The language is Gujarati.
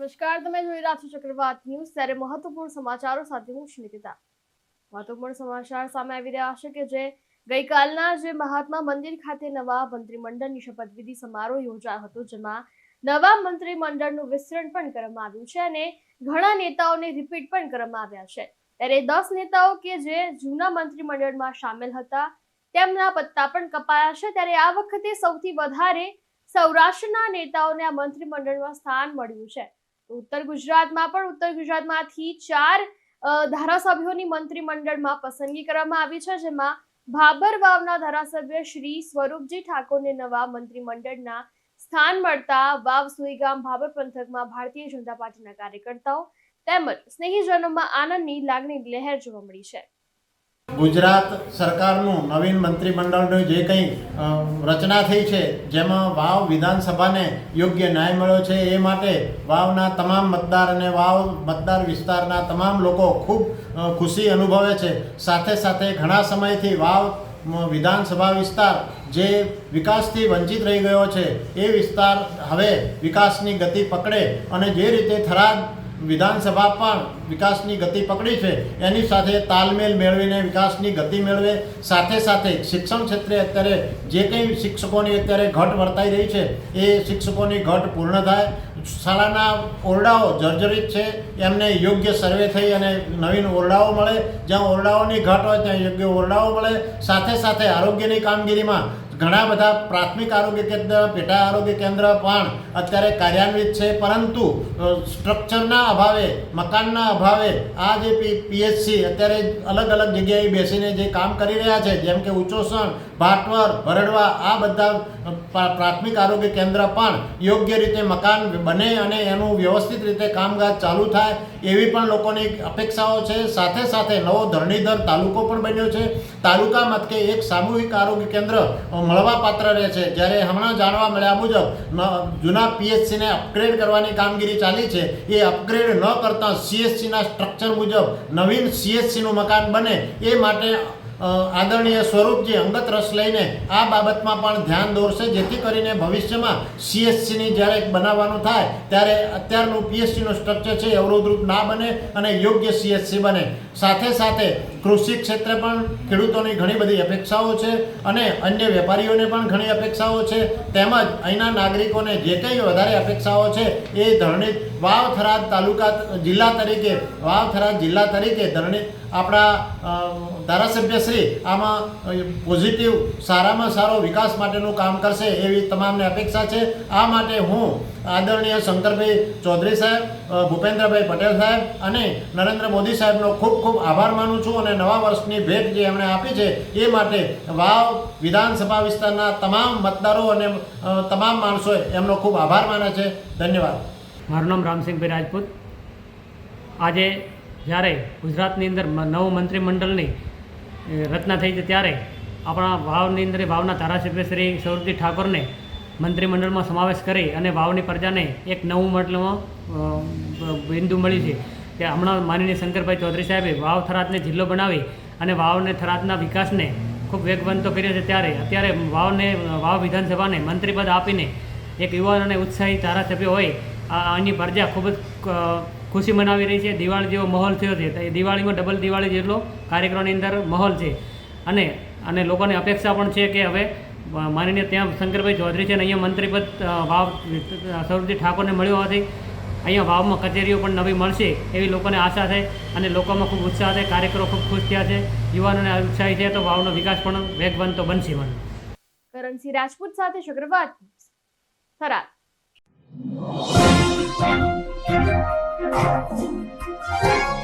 નમસ્કાર, તમે જોઈ રહ્યા છો ચક્રવાત ન્યૂઝ। ત્યારે મહત્વપૂર્ણ સમાચારો સાથે હું નિકિતા। મહત્વપૂર્ણ સમાચાર સામે આવી રહ્યા છે કે જે ગઈકાલના જે મહાત્મા મંદિર ખાતે નવા મંત્રીમંડળની શપથવિધિ સમારોહ યોજાયો હતો, જેમાં નવા મંત્રીમંડળનું વિસ્તરણ પણ કરવામાં આવ્યું છે અને ઘણા નેતાઓને રિપીટ પણ કરવામાં આવ્યા છે। ત્યારે 10 નેતાઓ કે જે જૂના મંત્રીમંડળમાં સામેલ હતા તેમના પત્તા પણ કપાયા છે। ત્યારે આ વખતે સૌથી વધારે સૌરાષ્ટ્રના નેતાઓને આ મંત્રીમંડળમાં સ્થાન મળ્યું છે। ઉત્તર ગુજરાતમાંથી 4 ધારાસભ્યોની મંત્રીમંડળમાં પસંદગી કરવામાં આવી છે, જેમાં ભાબર વાવના ધારાસભ્ય શ્રી સ્વરૂપજી ઠાકોરને નવા મંત્રીમંડળના સ્થાન મળતા વાવ સુઈગામ ભાબર પંથકમાં ભારતીય જનતા પાર્ટીના કાર્યકર્તાઓ તેમજ સ્નેહીજનોમાં આનંદની લાગણી લહેર જોવા મળી છે। ગુજરાત સરકારનું નવીન મંત્રીમંડળની જે કંઈ રચના થઈ છે, જેમાં વાવ વિધાનસભાને યોગ્ય ન્યાય મળ્યો છે, એ માટે વાવના તમામ મતદાર અને વાવ મતદાર વિસ્તારના તમામ લોકો ખૂબ ખુશી અનુભવે છે। સાથે સાથે ઘણા સમયથી વાવ વિધાનસભા વિસ્તાર જે વિકાસથી વંચિત રહી ગયો છે, એ વિસ્તાર હવે વિકાસની ગતિ પકડે અને જે રીતે થરાદ વિધાનસભા પણ વિકાસની ગતિ પકડી છે, એની સાથે તાલમેલ મેળવીને વિકાસની ગતિ મેળવે। સાથે સાથે શિક્ષણ ક્ષેત્રે અત્યારે જે કંઈ શિક્ષકોની અત્યારે ઘટ વર્તાઈ રહી છે, એ શિક્ષકોની ઘટ પૂર્ણ થાય। શાળાના ઓરડાઓ જર્જરિત છે, એમને યોગ્ય સર્વે થઈ અને નવીન ઓરડાઓ મળે। જ્યાં ઓરડાઓની ઘટ હોય ત્યાં યોગ્ય ઓરડાઓ મળે। સાથે સાથે આરોગ્યની કામગીરીમાં ઘણા બધા પ્રાથમિક આરોગ્ય કેન્દ્ર, પેટા આરોગ્ય કેન્દ્ર પણ અત્યારે કાર્યાન્વિત છે, પરંતુ સ્ટ્રક્ચરના અભાવે, મકાનના અભાવે આ જે પીએચસી અત્યારે અલગ અલગ જગ્યાએ બેસીને જે કામ કરી રહ્યા છે, જેમ કે ઉચોસણ, ભાટવર, ભરડવા, આ બધા પ્રાથમિક આરોગ્ય કેન્દ્ર પણ યોગ્ય રીતે મકાન બને અને એનું વ્યવસ્થિત રીતે કામકાજ ચાલુ થાય, એવી પણ લોકોની અપેક્ષાઓ છે। સાથે સાથે નવો ધરણીધર તાલુકો પણ બન્યો છે। તાલુકા મથકે એક સામૂહિક આરોગ્ય કેન્દ્ર મળવા પાત્ર રહે છે, જ્યારે હમણાં જાણવા મળ્યા મુજબ જૂના પીએચસીને અપગ્રેડ કરવાની કામગીરી ચાલી છે, એ અપગ્રેડ ન કરતાં સીએચસીના સ્ટ્રક્ચર મુજબ નવીન સીએચસીનું મકાન બને એ માટે આદરણીય સ્વરૂપજી અંગત રસ લઈને આ બાબતમાં પણ ધ્યાન દોરશે, જેથી કરીને ભવિષ્યમાં સીએચસીની જ્યારે બનાવવાનું થાય ત્યારે અત્યારનું પીએચસીનું સ્ટ્રક્ચર છે અવરોધરૂપ ના બને અને યોગ્ય સીએચસી બને। સાથે સાથે કૃષિ ક્ષેત્રે પણ ખેડૂતોની ઘણી બધી અપેક્ષાઓ છે અને અન્ય વેપારીઓને પણ ઘણી અપેક્ષાઓ છે, તેમજ અહીંના નાગરિકોને જે કંઈ વધારે અપેક્ષાઓ છે એ ધરણી વાવ થરાદ તાલુકા જિલ્લા તરીકે ધરણી આપણા ધારાસભ્યશ્રી આમાં પોઝિટિવ સારામાં સારો વિકાસ માટેનું કામ કરશે એવી તમામને અપેક્ષા છે। આ માટે હું આદરણીય શંકરભાઈ ચૌધરી સાહેબ, ભૂપેન્દ્રભાઈ પટેલ સાહેબ અને નરેન્દ્ર મોદી સાહેબનો ખૂબ ખૂબ આભાર માનું છું અને નવા વર્ષની ભેટ જે એમણે આપી છે એ માટે વાવ વિધાનસભા વિસ્તારના તમામ મતદારો અને તમામ માણસોએ એમનો ખૂબ આભાર માને છે। ધન્યવાદ। મારું નામ રામસિંહભાઈ રાજપૂત। આજે જ્યારે ગુજરાતની અંદર નવું મંત્રીમંડળની રચના થઈ છે, ત્યારે આપણા વાવની અંદર વાવના ધારાસભ્ય શ્રી સ્વરૂપજી ઠાકોરને મંત્રીમંડળમાં સમાવેશ કરી અને વાવની પ્રજાને એક નવું મતલબમાં બિંદુ મળી છે કે હમણાં માનનીય શંકરભાઈ ચૌધરી સાહેબે વાવ થરાદને જિલ્લો બનાવી અને વાવને થરાદના વિકાસને ખૂબ વેગવંતો કર્યો છે, ત્યારે અત્યારે વાવ વિધાનસભાને મંત્રીપદ આપીને એક યુવાન અને ઉત્સાહી ધારાસભ્ય હોય આની પ્રજા ખૂબ જ ખુશી મનાવી રહી છે। દિવાળી જેવો માહોલ થયો છે, તો એ દિવાળીમાં ડબલ દિવાળી જેટલો કાર્યક્રમની અંદર માહોલ છે અને લોકોની અપેક્ષા પણ છે કે હવે માનીને ત્યાં શંકરભાઈ ચૌધરી છે અને અહીંયા મંત્રીપદ વાવ સ્વરૂપજી ઠાકોરને મળ્યો હોવાથી અહીંયા વાવમાં કચેરીઓ પણ નવી મળશે એવી લોકોને આશા છે અને લોકોમાં ખૂબ ઉત્સાહ છે, કાર્યકરો ખૂબ ખુશ થયા છે, યુવાનોને ઉત્સાહી છે, તો વાવનો વિકાસ પણ વેગવંતો બનશે। કરણસિંહ રાજપૂત સાથે ચક્રવાત થરાદ। Thank you.